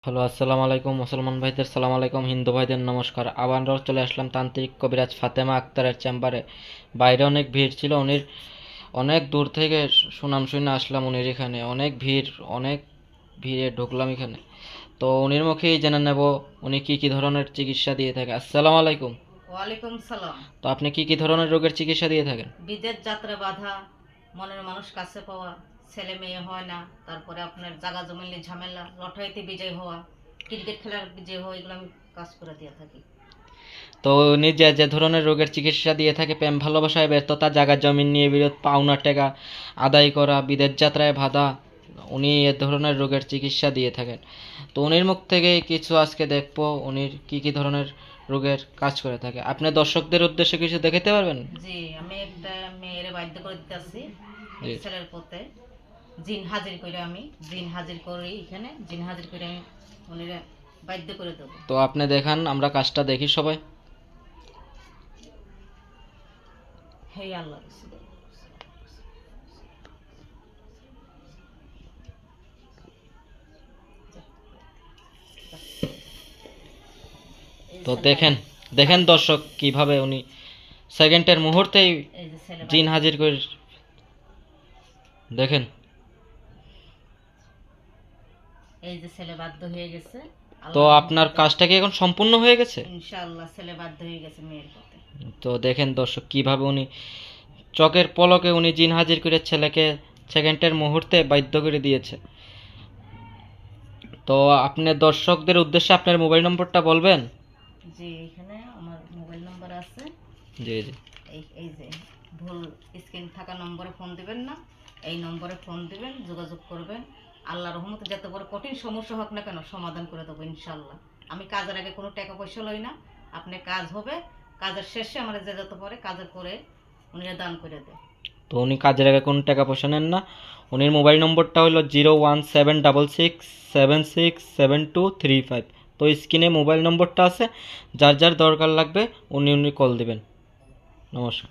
Hello, আসসালামু আলাইকুম মুসলমান ভাইদের, সালাম আলাইকুম হিন্দু ভাইদের নমস্কার। আবারও চলে আসলাম তান্ত্রিক কবিরাজ ফাতেমা আক্তারের চেম্বারে। বাইরে অনেক ভিড় ছিল, উনির অনেক দূর থেকে সুনাম শুনে আসলাম। উনির এখানে অনেক ভিড়, অনেক ভিড়ে ঢুকলাম এখানে। তো উনির মুখেই জেনে নেব উনি কি কি ধরনের চিকিৎসা দিয়ে থাকে। আসসালামু আলাইকুম। ওয়ালাইকুম সালাম। তো আপনি কি কি ধরনের রোগের চিকিৎসা দিয়ে থাকেন? বিদেশ যাত্রা বাধা, মনের মানুষ কাছে পাওয়া, ছেলে মেয়ে হয় না, তারপরে আপনার জাগা জমিলে ঝামেলা, লটারিতে বিজয় হওয়া, ক্রিকেট খেলার বিজয় হওয়া, এগুলো আমি কাজ করে দিয়ে থাকি। তো উনি যে যে ধরনের রোগের চিকিৎসা দিয়ে থাকে, প্রেম ভালোবাসায় ব্যর্থতা, জায়গা জমিন নিয়ে বিরোধ, পাওনা টাকা আদায় করা, বিদেশ যাত্রায় বাধা, উনি এ ধরনের রোগের চিকিৎসা দিয়ে থাকেন। তো উনির মুখ থেকে কিছু আজকে দেখবো উনির কি কি ধরনের রোগের কাজ করে থাকে। আপনি দর্শকদের উদ্দেশ্যে কিছু দেখাতে পারবেন? জি, আমি একটা মেয়ের বাধ্য করে দিতে আসি জি। এক ছেলের পথে। জিন হাজির করে, আমি জিন হাজির করি, এখানে জিন হাজির করে আমি উনিরা বাধ্য করে দেবো। তো আপনি দেখান, আমরা কাজটা দেখি সবাই। হে আল্লাহ, এই তো ছেলে দেখেন, দেখেন দর্শক কিভাবে উনি সেকেন্ডের মুহূর্তেই এই যে ছেলে জিন হাজির করে। দেখেন। এই যে ছেলে বাধ্য হয়ে গেছে। তো আল্লাহর আপনার রহমতে কাজটা কি এখন সম্পূর্ণ হয়ে গেছে? ইনশাআল্লাহ ছেলে বাধ্য হয়ে গেছে মেয়ের পথে। তো দেখেন দর্শক কিভাবে উনি চকের পলকে উনি জিন হাজির করে ছেলেকে সেকেন্ডের মুহূর্তে বাধ্য করে দিয়েছে। তো আপনি দর্শকদের উদ্দেশ্যে আপনার মোবাইল নম্বরটা বলবেন? জি, এখানে আমার মোবাইল নাম্বার আছে। জি জি। এই যে ভুল স্ক্রিন থাকা নম্বরে ফোন দিবেন না, এই নম্বরে ফোন দিবেন, যোগাযোগ করবেন। আল্লাহর রহমতে যত বড় কঠিন সমস্যা হোক না কেন সমাধান করে দেবো ইনশাল্লাহ। আমি কাজের আগে কোনো টাকা পয়সা লই না। আপনি কাজ হবে, কাজের শেষে আমার যে যত পরে কাজের করে উনিরা দান করে দেয়। তো উনি কাজের আগে কোনো টাকা পয়সা নেন না। উনির মোবাইল নম্বরটা হলো 01766767235। তো স্ক্রিনে মোবাইল নম্বরটা আছে, যার যার দরকার লাগবে উনি উনি কল দিবেন। নমস্কার।